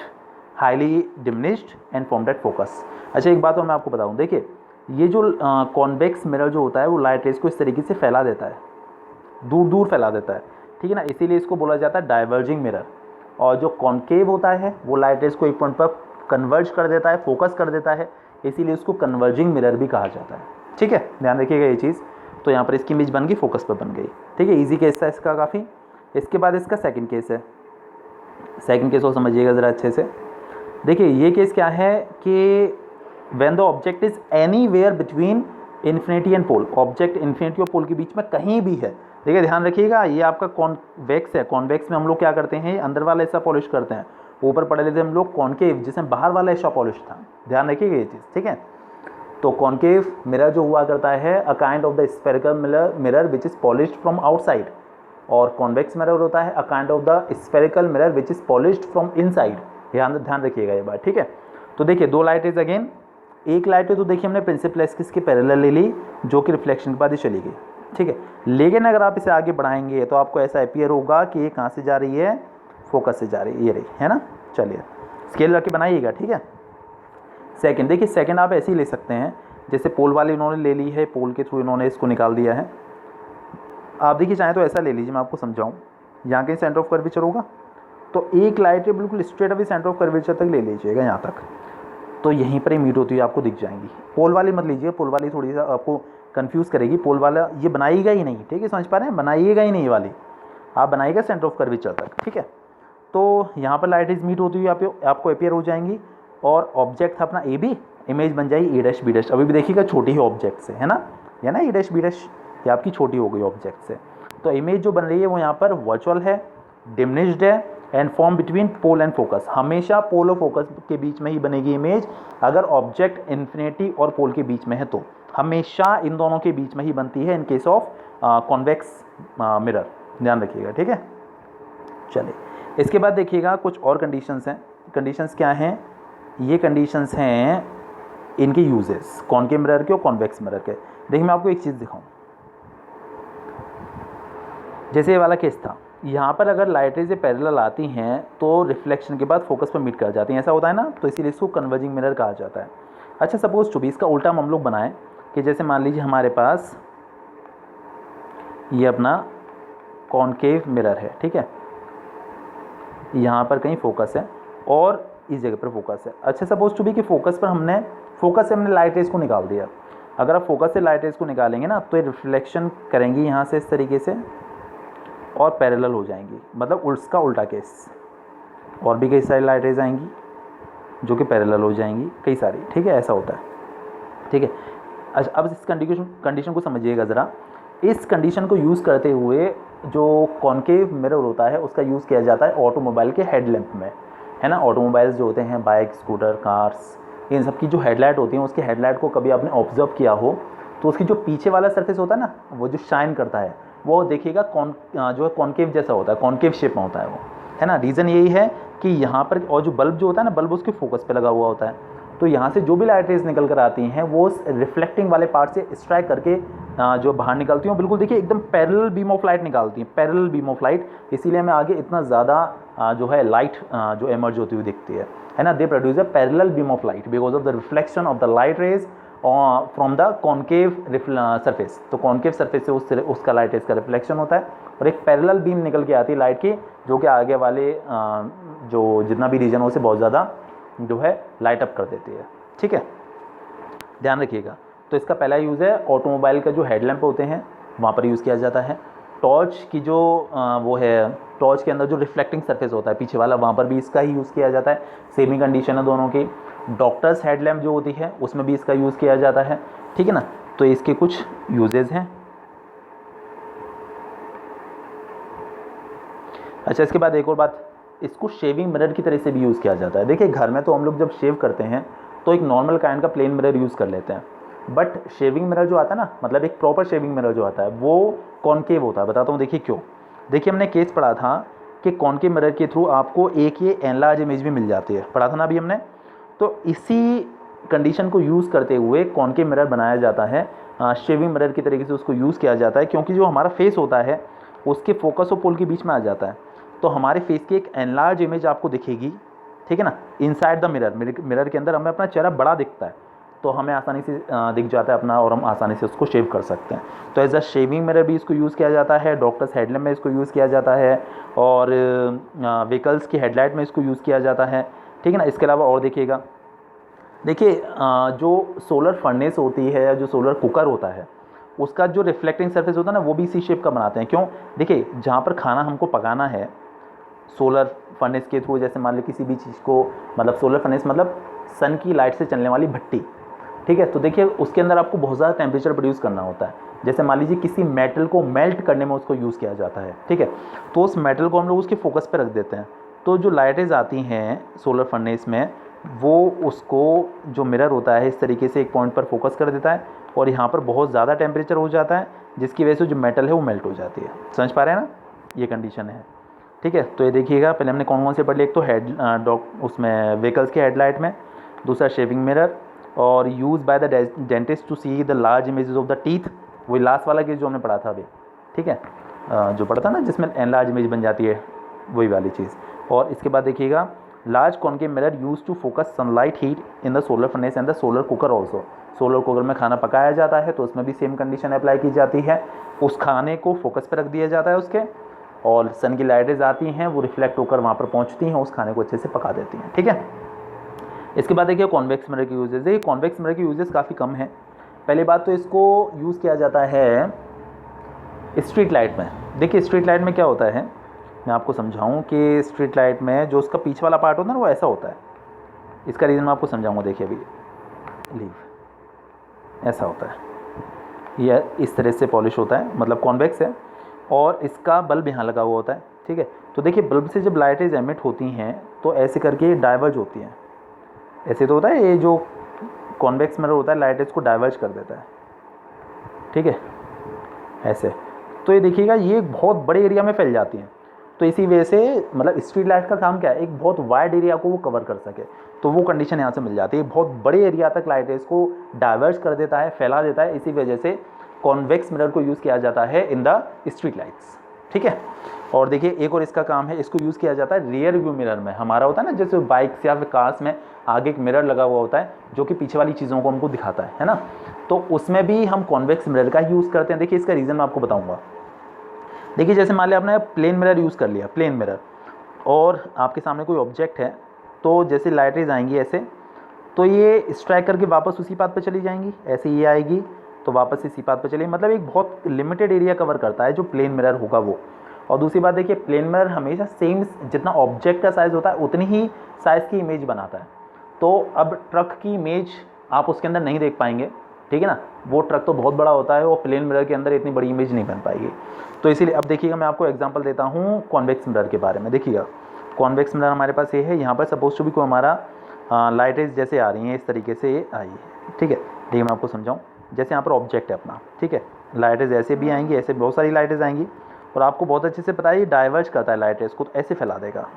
highly diminished and formed at focus. अच्छा, एक बात और मैं आपको बताऊं, देखिए ये जो कॉन्वेक्स मिरर जो होता है वो लाइट रेज को इस तरीके से फैला देता है। दूर दूर फैला देता है, ठीक है ना, इसीलिए इसको बोला जाता है डाइवर्जिंग मिरर। और जो कॉन्केव होता है वो लाइट रेज को एक पॉइंट पर कन्वर्ज कर देता है, फोकस कर देता है, इसीलिए उसको कन्वर्जिंग मिरर भी कहा जाता है, ठीक है, ध्यान रखिएगा ये चीज़। तो यहाँ पर इसकी इमेज बन गई, फोकस पर बन गई, ठीक है, ईजी केस था इसका काफ़ी। इसके बाद इसका सेकंड केस है। सेकंड केस को समझिएगा ज़रा अच्छे से। देखिए ये केस क्या है कि when the object is anywhere between infinity and pole, object infinity और पोल के बीच में कहीं भी है। देखिए ध्यान रखिएगा, ये आपका कॉन्वेक्स है, कॉन्वेक्स में हम लोग क्या करते हैं, अंदर वाला हिस्सा पॉलिश करते हैं, ऊपर पढ़े लेते हैं हम लोग कॉन्केव, जिसमें बाहर वाला हिस्सा पॉलिश था, ध्यान रखिएगा ये चीज़, ठीक है। तो कॉन्केव मिरर जो हुआ करता है a kind of the spherical mirror which is polished from outside, और कॉन्वेक्स मिरर होता है a kind of the spherical mirror which is polished from inside. ध्यान रखिएगा ये बात, ठीक है। तो देखिए दो लाइट इज अगेन, एक लाइट है तो देखिए हमने प्रिंसिपल एक्सिस के पैरेलल ले ली, जो कि रिफ्लेक्शन के बाद ही चली गई, ठीक है। लेकिन अगर आप इसे आगे बढ़ाएंगे तो आपको ऐसा अपीयर होगा कि ये कहाँ से जा रही है, फोकस से जा रही है, ये रही है ना। चलिए स्केल रख के बनाइएगा, ठीक है। सेकंड, देखिए सेकंड आप ऐसे ही ले सकते हैं, जैसे पोल वाली इन्होंने ले ली है, पोल के थ्रू इन्होंने इसको निकाल दिया है। आप देखिए चाहें तो ऐसा ले लीजिए, मैं आपको समझाऊँ, यहाँ कहीं सेंटर ऑफ कर्वेचर होगा तो एक लाइट है बिल्कुल straight away centre of curvature तक ले लीजिएगा, यहाँ तक, तो यहीं पर ही मीट होती है आपको दिख जाएंगी। पोल वाली मत लीजिए, पोल वाली थोड़ी सा आपको कंफ्यूज करेगी, पोल वाला ये बनाइएगा ही नहीं, ठीक है, समझ पा रहे हैं, बनाइएगा ही नहीं ये वाली, आप बनाइएगा सेंटर ऑफ कर्वेचर तक, ठीक है। तो यहाँ पर लाइट इज मीट होती हुई आपको अपीयर हो जाएंगी, और ऑब्जेक्ट था अपना ए बी, इमेज बन जाएगी ए डैश बी डैश। अभी भी देखिएगा छोटी है ऑब्जेक्ट से, है ना, ये ना ए डैश बी डैश, ये आपकी छोटी हो गई ऑब्जेक्ट से। तो इमेज जो बन रही है वो यहाँ पर वर्चुअल है, डिमिनिश्ड है, and form between pole and focus. हमेशा पोल और फोकस के बीच में ही बनेगी इमेज, अगर ऑब्जेक्ट इन्फिनिटी और पोल के बीच में है तो हमेशा इन दोनों के बीच में ही बनती है, इन केस ऑफ कॉन्वेक्स मिरर, ध्यान रखिएगा, ठीक है। चलिए इसके बाद देखिएगा कुछ और कंडीशंस हैं। कंडीशंस क्या हैं, ये कंडीशंस हैं इनके यूजेस, कॉनकेव मिरर के और कॉन्वेक्स मिरर के। देखिए मैं आपको एक चीज़ दिखाऊं, जैसे ये वाला केस था, यहाँ पर अगर लाइट रेज़ पैरेलल आती हैं तो रिफ्लेक्शन के बाद फोकस पर मीट कर जाती हैं, ऐसा होता है ना, तो इसीलिए इसको कन्वर्जिंग मिरर कहा जाता है। अच्छा सपोज 24 का उल्टा हम लोग बनाएं कि जैसे मान लीजिए हमारे पास ये अपना कॉनकेव मिरर है, ठीक है, यहाँ पर कहीं फोकस है और इस जगह पर फोकस है। अच्छा सपोज टू बी कि फोकस से हमने लाइट रेज़ को निकाल दिया। अगर आप फोकस से लाइट रेज़ को निकालेंगे ना तो ये रिफ्लेक्शन करेंगी यहाँ से इस तरीके से और पैरेलल हो जाएंगी, मतलब उसका उल्टा केस। और भी कई सारी लाइट रेज़ आएंगी जो कि पैरेलल हो जाएंगी, कई सारी, ठीक है, ऐसा होता है, ठीक है। अच्छा अब इस कंडीशन को समझिएगा ज़रा। इस कंडीशन को यूज़ करते हुए जो कॉनकेव मिरर होता है उसका यूज़ किया जाता है ऑटोमोबाइल के हेडलैम्प में, है ना। ऑटोमोबाइल्स जो होते हैं, बाइक, स्कूटर, कार्स, इन सब की जो हेडलाइट होती हैं, उसकी हेडलाइट को कभी आपने ऑब्जर्व किया हो तो उसकी जो पीछे वाला सरफेस होता है ना, वो जो शाइन करता है, वो देखिएगा जो है कॉनकेव जैसा होता है, कॉनकेव शेप में होता है वो, है ना। रीज़न यही है कि यहाँ पर, और जो बल्ब जो होता है ना, बल्ब उसके फोकस पे लगा हुआ होता है, तो यहाँ से जो भी लाइट रेज निकल कर आती हैं वो रिफ्लेक्टिंग वाले पार्ट से स्ट्राइक करके जो बाहर निकलती हैं, बिल्कुल देखिए एकदम पैरेलल बीम ऑफ लाइट निकालती हैं, पैरेलल बीम ऑफ लाइट। इसीलिए हमें आगे इतना ज़्यादा जो है लाइट जो एमर्ज होती हुई दिखती है ना। They produce a parallel beam of light because of the reflection of the light rays from the concave surface. तो कॉनकेव सरफेस से उसका लाइट रेज का रिफ्लेक्शन होता है और एक पैरेलल बीम निकल के आती है लाइट की, जो कि आगे वाले जो जितना भी रीजन हो उसे बहुत ज़्यादा जो है लाइट अप कर देती है, ठीक है, ध्यान रखिएगा। तो इसका पहला यूज़ है ऑटोमोबाइल का जो हेडलैम्प होते हैं वहाँ पर यूज़ किया जाता है। टॉर्च की जो वो है, टॉर्च के अंदर जो रिफ्लेक्टिंग सरफेस होता है पीछे वाला, वहाँ पर भी इसका ही यूज़ किया जाता है। सेम ही कंडीशन है दोनों की। डॉक्टर्स हेडलैम्प जो होती है उसमें भी इसका यूज़ किया जाता है, ठीक है ना। तो इसके कुछ यूजेज़ हैं। अच्छा इसके बाद एक और बात, इसको शेविंग मिरर की तरह से भी यूज़ किया जाता है। देखिए घर में तो हम लोग जब शेव करते हैं तो एक नॉर्मल काइंड का प्लेन मिरर यूज़ कर लेते हैं, बट शेविंग मिरर जो आता है ना, मतलब एक प्रॉपर शेविंग मिरर जो आता है वो कॉनकेव होता है। बताता हूँ देखिए क्यों। देखिए हमने केस पढ़ा था कि कॉनकेव मिरर के थ्रू आपको एक ये एनलार्ज इमेज भी मिल जाती है, पढ़ा था ना अभी हमने। तो इसी कंडीशन को यूज़ करते हुए कॉनकेव मिरर बनाया जाता है, शेविंग मिरर की तरीके से उसको यूज़ किया जाता है, क्योंकि जो हमारा फेस होता है उसके फोकस और पोल के बीच में आ जाता है। तो हमारे फेस की एक एनलार्ज इमेज आपको दिखेगी, ठीक है ना, इनसाइड द मिरर। मिरर के अंदर हमें अपना चेहरा बड़ा दिखता है, तो हमें आसानी से दिख जाता है अपना और हम आसानी से उसको शेव कर सकते हैं। तो एज अ शेविंग मिरर भी इसको यूज़ किया जाता है, डॉक्टर्स हेडलैम्प में इसको यूज़ किया जाता है, और व्हीकल्स की हेडलाइट में इसको यूज़ किया जाता है, ठीक है ना। इसके अलावा और देखिएगा, देखिए जो सोलर फर्नेस होती है या जो सोलर कुकर होता है, उसका जो रिफ्लेक्टिंग सरफेस होता है ना, वो भी इसी शेप का बनाते हैं। क्यों? देखिए, जहाँ पर खाना हमको पकाना है सोलर फर्नेस के थ्रू, जैसे मान लो किसी भी चीज़ को, मतलब सोलर फर्नेस मतलब सन की लाइट से चलने वाली भट्टी, ठीक है। तो देखिए उसके अंदर आपको बहुत ज़्यादा टेम्परेचर प्रोड्यूस करना होता है। जैसे मान लीजिए किसी मेटल को मेल्ट करने में उसको यूज़ किया जाता है, ठीक है। तो उस मेटल को हम लोग उसके फोकस पे रख देते हैं, तो जो लाइटें आती हैं सोलर फर्नेस में, वो उसको जो मिरर होता है इस तरीके से एक पॉइंट पर फोकस कर देता है, और यहाँ पर बहुत ज़्यादा टेम्परेचर हो जाता है, जिसकी वजह से जो मेटल है वो मेल्ट हो जाती है। समझ पा रहे हैं ना, ये कंडीशन है, ठीक है। तो ये देखिएगा, पहले हमने कौन कौन से पढ़ लिए। एक तो हेड उसमें व्हीकल्स के हेडलाइट में, दूसरा शेविंग मिरर, और use by the dentist to see the large images of the teeth, वही लास्ट वाला केस जो हमने पढ़ा था अभी, ठीक है, जो पढ़ा था ना जिसमें एनलार्ज इमेज बन जाती है, वही वाली चीज़। और इसके बाद देखिएगा, large concave mirror use to focus sunlight heat in the solar furnace and the solar cooker also. Solar cooker में खाना पकाया जाता है तो उसमें भी सेम कंडीशन अप्लाई की जाती है, उस खाने को फोकस पर रख दिया जाता है उसके, और सन की लाइटें आती हैं, वो रिफ्लेक्ट होकर वहाँ पर पहुँचती हैं, उस खाने को अच्छे से पका देती हैं, ठीक है। इसके बाद देखिए कॉन्वेक्स मिरर के यूजेस। देखिए कॉन्वेक्स मिरर के यूजेस काफ़ी कम हैं। पहली बात तो इसको यूज़ किया जाता है स्ट्रीट लाइट में। देखिए स्ट्रीट लाइट में क्या होता है, मैं आपको समझाऊं कि स्ट्रीट लाइट में जो उसका पीछे वाला पार्ट होता है ना, वो ऐसा होता है। इसका रीज़न मैं आपको समझाऊंगा। देखिए अभी लीव ऐसा होता है, यह इस तरह से पॉलिश होता है, मतलब कॉन्वेक्स है, और इसका बल्ब यहाँ लगा हुआ होता है, ठीक है। तो देखिए बल्ब से जब लाइटें एमिट होती हैं तो ऐसे करके डाइवर्ज होती हैं, ऐसे तो होता है। ये जो कॉन्वेक्स मिरर होता है लाइट इसको डाइवर्ज कर देता है, ठीक है, ऐसे। तो ये देखिएगा ये बहुत बड़े एरिया में फैल जाती हैं, तो इसी वजह से मतलब स्ट्रीट लाइट का काम क्या है, एक बहुत वाइड एरिया को वो कवर कर सके, तो वो कंडीशन यहाँ से मिल जाती है। बहुत बड़े एरिया तक लाइट इसको डाइवर्ज कर देता है, फैला देता है, इसी वजह से कॉन्वेक्स मिरर को यूज़ किया जाता है इन द स्ट्रीट लाइट्स, ठीक है। और देखिए एक और इसका काम है, इसको यूज़ किया जाता है रियर व्यू मिरर में। हमारा होता है ना जैसे बाइक्स या फिर कार्स में आगे एक मिरर लगा हुआ होता है जो कि पीछे वाली चीज़ों को हमको दिखाता है ना, तो उसमें भी हम कॉन्वेक्स मिरर का यूज़ करते हैं। देखिए इसका रीज़न मैं आपको बताऊँगा। देखिए जैसे मान लिया आपने प्लेन मिरर यूज़ कर लिया, प्लेन मिरर, और आपके सामने कोई ऑब्जेक्ट है, तो जैसे लाइटें आएंगी ऐसे, तो ये स्ट्राइक करके वापस उसी पाथ पर चली जाएंगी, ऐसे ये आएगी तो वापस इसी पाथ पर चलेगी, मतलब एक बहुत लिमिटेड एरिया कवर करता है जो प्लेन मिरर होगा वो। और दूसरी बात देखिए प्लेन मिरर हमेशा सेम, जितना ऑब्जेक्ट का साइज़ होता है उतनी ही साइज़ की इमेज बनाता है। तो अब ट्रक की इमेज आप उसके अंदर नहीं देख पाएंगे, ठीक है ना, वो ट्रक तो बहुत बड़ा होता है और प्लेन मिरर के अंदर इतनी बड़ी इमेज नहीं बन पाएगी। तो इसीलिए अब देखिएगा मैं आपको एग्जांपल देता हूँ कॉन्वेक्स मिरर के बारे में। देखिएगा कॉन्वेक्स मिरर हमारे पास ये है, यहाँ पर सपोज टू भी कोई हमारा लाइटें जैसे आ रही हैं, इस तरीके से ये आई है, ठीक है। देखिए मैं आपको समझाऊँ, जैसे यहाँ पर ऑब्जेक्ट है अपना, ठीक है, लाइटें ऐसे भी आएंगी, ऐसे बहुत सारी लाइटें आएंगी, और आपको बहुत अच्छे से पता है ये डाइवर्ज करता है लाइटें, इसको तो ऐसे फैला देगा।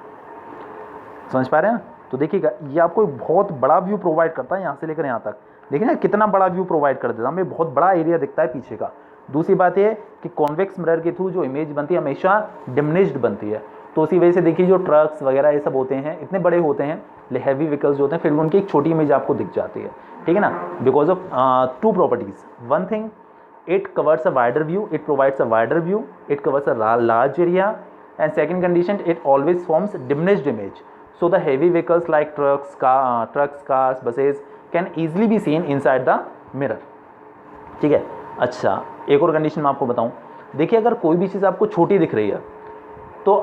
समझ पा रहे हैं ना। तो देखिएगा ये आपको बहुत बड़ा व्यू प्रोवाइड करता है, यहाँ से लेकर यहाँ तक। देखिए ना कितना बड़ा व्यू प्रोवाइड कर देता है, हमें बहुत बड़ा एरिया दिखता है पीछे का। दूसरी बात ये कि कॉन्वेक्स मिरर के थ्रू जो इमेज बनती है हमेशा डिमिनिश्ड बनती है, तो उसी वजह से देखिए जो ट्रक्स वगैरह ये सब होते हैं इतने बड़े होते हैं, हैवी व्हीकल्स जो होते हैं, फिर उनकी एक छोटी इमेज आपको दिख जाती है, ठीक है ना, because of two properties. One thing, it covers a wider view, it provides a wider view, it covers a large area, and second condition, it always forms diminished image, so the heavy vehicles like trucks, cars, buses can easily be seen inside the mirror, ठीक है। अच्छा एक और कंडीशन मैं आपको बताऊं, देखिए अगर कोई भी चीज़ आपको छोटी दिख रही है, तो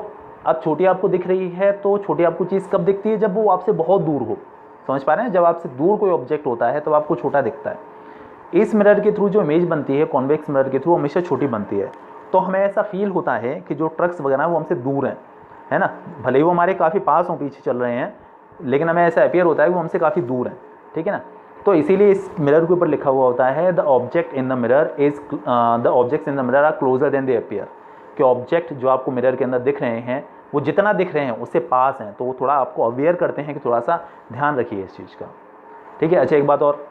अब छोटी आपको दिख रही है तो छोटी आपको चीज़ कब दिखती है, जब वो आपसे बहुत दूर हो। समझ पा रहे हैं, जब आपसे दूर कोई ऑब्जेक्ट होता है तो आपको छोटा दिखता है। इस मिरर के थ्रू जो इमेज बनती है कॉन्वेक्स मिरर के थ्रू हमेशा छोटी बनती है, तो हमें ऐसा फील होता है कि जो ट्रक्स वगैरह वो हमसे दूर हैं, है ना, भले ही वो हमारे काफ़ी पास हों, पीछे चल रहे हैं, लेकिन हमें ऐसा अपीयर होता है कि वो हमसे काफ़ी दूर हैं, ठीक है ना। तो इसीलिए इस मिरर के ऊपर लिखा हुआ होता है the object in the mirror is the objects in the mirror are closer than they appear, कि ऑब्जेक्ट जो आपको मिरर के अंदर दिख रहे हैं वो जितना दिख रहे हैं उससे पास हैं, तो वो थोड़ा आपको अवेयर करते हैं कि थोड़ा सा ध्यान रखिए इस चीज़ का, ठीक है। अच्छा एक बात और,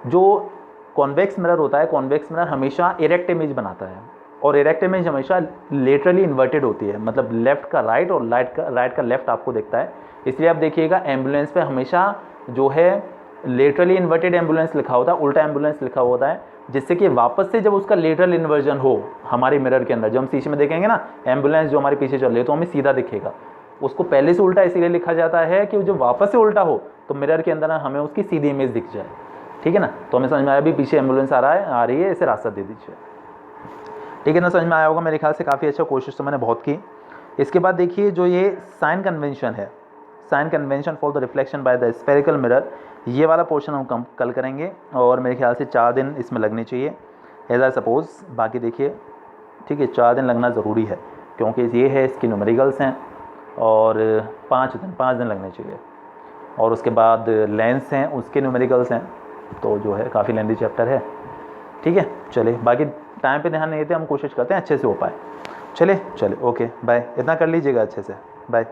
जो कॉन्वेक्स मिरर होता है, कॉन्वेक्स मिरर हमेशा इरेक्ट इमेज बनाता है, और इरेक्ट इमेज हमेशा लेटरली इन्वर्टेड होती है, मतलब लेफ्ट का राइट और राइट का लेफ्ट आपको दिखता है। इसलिए आप देखिएगा एम्बुलेंस पे हमेशा जो है लेटरली इन्वर्टेड एम्बुलेंस लिखा होता है, उल्टा एम्बुलेंस लिखा होता है, जिससे कि वापस से जब उसका लेटरल इन्वर्जन हो हमारे मिरर के अंदर, जब हम शीशे में देखेंगे ना एम्बुलेंस जो हमारे पीछे चल रही है तो हमें सीधा दिखेगा। उसको पहले से उल्टा इसीलिए लिखा जाता है कि जो वापस से उल्टा हो तो मिरर के अंदर हमें उसकी सीधी इमेज दिख जाए। ठीक है ना, तो हमें समझ में आया भी पीछे एम्बुलेंस आ रही है, इसे रास्ता दे दीजिए। ठीक है ना, समझ में आया होगा मेरे ख्याल से। काफ़ी अच्छा, कोशिश तो मैंने बहुत की। इसके बाद देखिए जो ये साइन कन्वेंशन है, sign convention for the reflection by the spherical mirror, ये वाला पोर्शन हम कल करेंगे और मेरे ख्याल से 4 दिन इसमें लगने चाहिए एज आई सपोज। बाकी देखिए ठीक है, 4 दिन लगना ज़रूरी है क्योंकि ये है इसकी न्यूमेरिकल्स हैं, और 5 दिन लगने चाहिए। और उसके बाद लेंस हैं, उसके न्यूमेरिकल्स हैं, तो जो है काफ़ी लेंथी चैप्टर है। ठीक है, चलिए बाकी टाइम पे ध्यान नहीं देते, हम कोशिश करते हैं अच्छे से हो पाए। चलिए ओके बाय, इतना कर लीजिएगा अच्छे से, बाय।